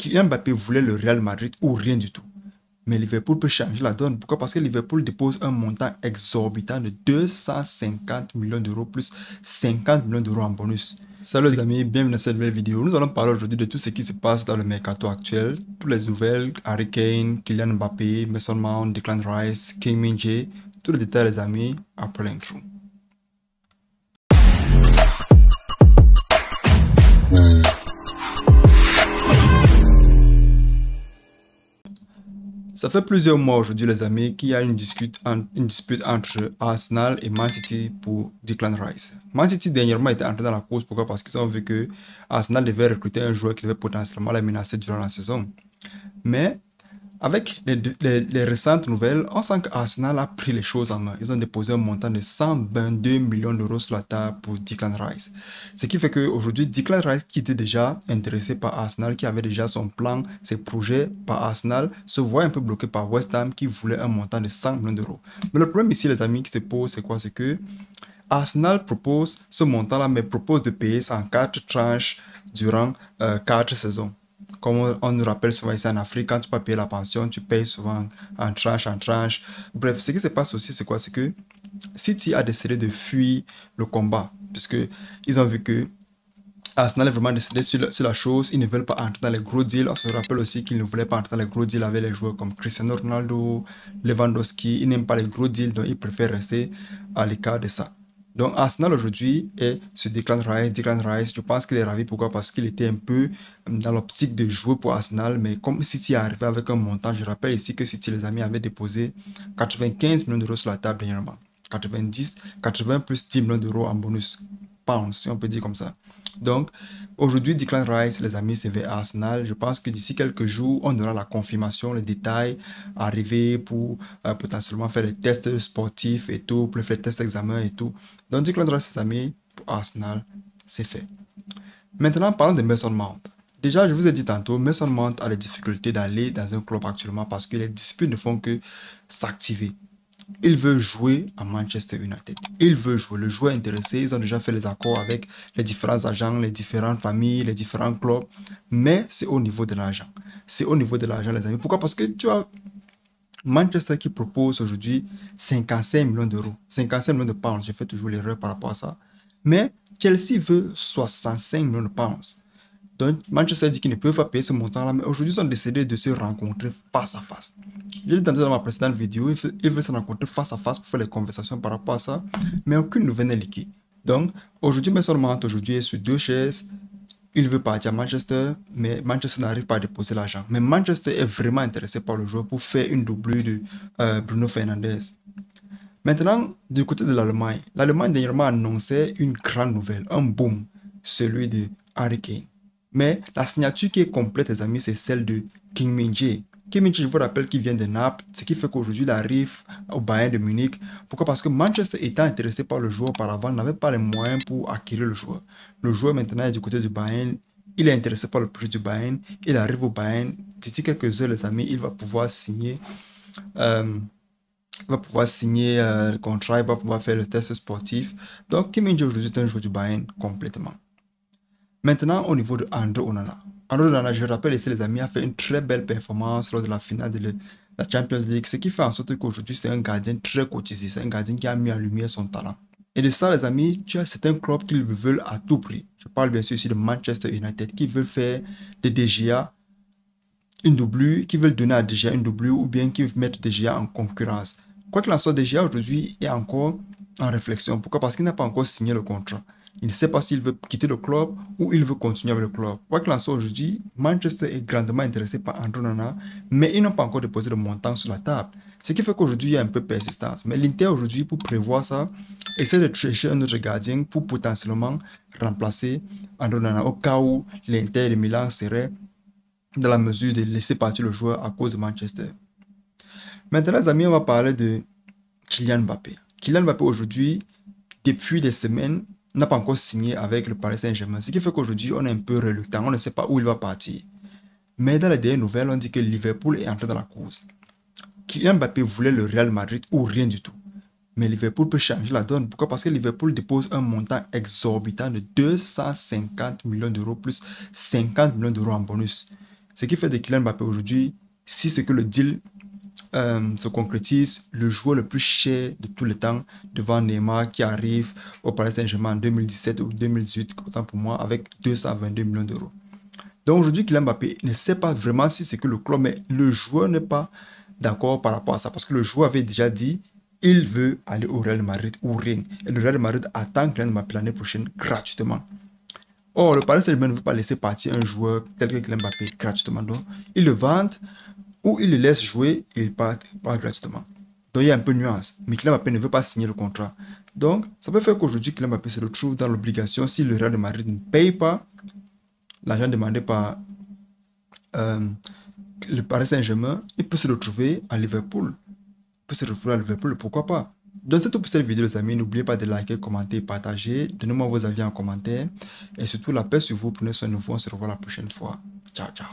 Kylian Mbappé voulait le Real Madrid ou rien du tout. Mais Liverpool peut changer la donne. Pourquoi? Parce que Liverpool dépose un montant exorbitant de 250 millions d'euros plus 50 millions d'euros en bonus. Salut les amis, bienvenue dans cette nouvelle vidéo. Nous allons parler aujourd'hui de tout ce qui se passe dans le mercato actuel. Toutes les nouvelles, Harry Kane, Kylian Mbappé, Mason Mount, Declan Rice, Kim Min-jae. Tous les détails les amis, après l'intro. Ça fait plusieurs mois aujourd'hui les amis qu'il y a une dispute entre Arsenal et Man City pour Declan Rice. Man City dernièrement était entré dans la course. Pourquoi? Parce qu'ils ont vu que Arsenal devait recruter un joueur qui devait potentiellement les menacer durant la saison. Mais avec les récentes nouvelles, on sent qu'Arsenal a pris les choses en main. Ils ont déposé un montant de 122 millions d'euros sur la table pour Declan Rice. Ce qui fait qu'aujourd'hui, Declan Rice, qui était déjà intéressé par Arsenal, qui avait déjà son plan, ses projets par Arsenal, se voit un peu bloqué par West Ham qui voulait un montant de 100 millions d'euros. Mais le problème ici, les amis, qui se pose, c'est quoi? C'est que Arsenal propose ce montant-là, mais propose de payer ça en 4 tranches durant 4 saisons. Comme on nous rappelle souvent ici en Afrique, quand tu peux payer la pension, tu payes souvent en tranche, en tranche. Bref, ce qui se passe aussi, c'est quoi? C'est que City a décidé de fuir le combat, puisque ils ont vu que Arsenal est vraiment décidé sur la chose. Ils ne veulent pas entrer dans les gros deals. On se rappelle aussi qu'ils ne voulaient pas entrer dans les gros deals avec les joueurs comme Cristiano Ronaldo, Lewandowski. Ils n'aiment pas les gros deals, donc ils préfèrent rester à l'écart de ça. Donc Arsenal aujourd'hui est sur Declan Rice. Declan Rice, je pense qu'il est ravi. Pourquoi? Parce qu'il était un peu dans l'optique de jouer pour Arsenal. Mais comme City est arrivé avec un montant, je rappelle ici que City, les amis, avait déposé 95 millions d'euros sur la table dernièrement. 80 plus 10 millions d'euros en bonus. Pounds, si on peut dire comme ça. Donc, aujourd'hui, Declan Rice, les amis, c'est vers Arsenal. Je pense que d'ici quelques jours, on aura la confirmation, les détails arriver pour potentiellement faire les tests sportifs et tout, pour faire les tests d'examen et tout. Donc, Declan Rice, les amis, pour Arsenal, c'est fait. Maintenant, parlons de Mason Mount. Déjà, je vous ai dit tantôt, Mason Mount a des difficultés d'aller dans un club actuellement parce que les disputes ne font que s'activer. Il veut jouer à Manchester United. Il veut jouer. Le joueur intéressé, ils ont déjà fait les accords avec les différents agents, les différentes familles, les différents clubs. Mais c'est au niveau de l'argent. C'est au niveau de l'argent, les amis. Pourquoi? Parce que tu as Manchester qui propose aujourd'hui 55 millions d'euros. 55 millions de pounds. J'ai fait toujours l'erreur par rapport à ça. Mais Chelsea veut 65 millions de pounds. Donc, Manchester dit qu'ils ne peuvent pas payer ce montant-là, mais aujourd'hui, ils ont décidé de se rencontrer face à face. J'ai dit dans ma précédente vidéo, ils veulent se rencontrer face à face pour faire les conversations par rapport à ça, mais aucune nouvelle n'est liquide. Donc, aujourd'hui, Mason Mount est sur deux chaises. Il veut partir à Manchester, mais Manchester n'arrive pas à déposer l'argent. Mais Manchester est vraiment intéressé par le joueur pour faire une doublure de Bruno Fernandes. Maintenant, du côté de l'Allemagne, l'Allemagne dernièrement annonçait une grande nouvelle, un boom, celui de Harry Kane. Mais la signature qui est complète, les amis, c'est celle de Kim Min-jae. Kim Min-jae, je vous rappelle qu'il vient de Naples, ce qui fait qu'aujourd'hui, il arrive au Bayern de Munich. Pourquoi? Parce que Manchester étant intéressé par le joueur auparavant, n'avait pas les moyens pour acquérir le joueur. Le joueur maintenant est du côté du Bayern. Il est intéressé par le projet du Bayern. Il arrive au Bayern. D'ici quelques heures, les amis, il va pouvoir signer le contrat, il va pouvoir faire le test sportif. Donc, Kim Min-jae aujourd'hui est un joueur du Bayern complètement. Maintenant, au niveau de André Onana. André Onana, je rappelle ici, les amis, a fait une très belle performance lors de la finale de la Champions League, ce qui fait en sorte qu'aujourd'hui, c'est un gardien très cotisé. C'est un gardien qui a mis en lumière son talent. Et de ça, les amis, tu as certains clubs qui le veulent à tout prix. Je parle bien sûr ici de Manchester United, qui veulent faire de DGA une doublure, qui veulent donner à DGA une doublure, ou bien qui veulent mettre DGA en concurrence. Quoi qu'il en soit, DGA aujourd'hui est encore en réflexion. Pourquoi? Parce qu'il n'a pas encore signé le contrat. Il ne sait pas s'il veut quitter le club ou il veut continuer avec le club. Quoi qu'il en soit aujourd'hui, Manchester est grandement intéressé par André Onana, mais ils n'ont pas encore déposé le montant sur la table. Ce qui fait qu'aujourd'hui, il y a un peu de persistance. Mais l'Inter aujourd'hui, pour prévoir ça, essaie de chercher un autre gardien pour potentiellement remplacer André Onana au cas où l'Inter de Milan serait dans la mesure de laisser partir le joueur à cause de Manchester. Maintenant, les amis, on va parler de Kylian Mbappé. Kylian Mbappé aujourd'hui, depuis des semaines, n'a pas encore signé avec le Paris Saint-Germain. Ce qui fait qu'aujourd'hui, on est un peu reluctant. On ne sait pas où il va partir. Mais dans les dernières nouvelles, on dit que Liverpool est entré dans la course. Kylian Mbappé voulait le Real Madrid ou rien du tout. Mais Liverpool peut changer la donne. Pourquoi? Parce que Liverpool dépose un montant exorbitant de 250 millions d'euros plus 50 millions d'euros en bonus. Ce qui fait de Kylian Mbappé aujourd'hui, si c'est que le deal se concrétise, le joueur le plus cher de tous les temps devant Neymar qui arrive au Paris Saint-Germain en 2017 ou 2018, autant pour moi, avec 222 millions d'euros. Donc aujourd'hui, Kylian Mbappé ne sait pas vraiment si c'est que le club, mais le joueur n'est pas d'accord par rapport à ça, parce que le joueur avait déjà dit il veut aller au Real Madrid ou rien. Et le Real Madrid attend Kylian Mbappé l'année prochaine gratuitement. Or, le Paris Saint-Germain ne veut pas laisser partir un joueur tel que Kylian Mbappé gratuitement. Donc, ils le vendent ou ils le laissent jouer et il part gratuitement. Donc, il y a un peu de nuance. Mais Kylian Mbappé ne veut pas signer le contrat. Donc, ça peut faire qu'aujourd'hui, Kylian Mbappé se retrouve dans l'obligation, si le Real de Madrid ne paye pas l'argent demandé par le Paris Saint-Germain, il peut se retrouver à Liverpool. Pourquoi pas? Donc c'est tout pour cette vidéo les amis, n'oubliez pas de liker, commenter, partager, donnez-moi vos avis en commentaire et surtout la paix sur vous, prenez soin de vous, on se revoit la prochaine fois. Ciao, ciao.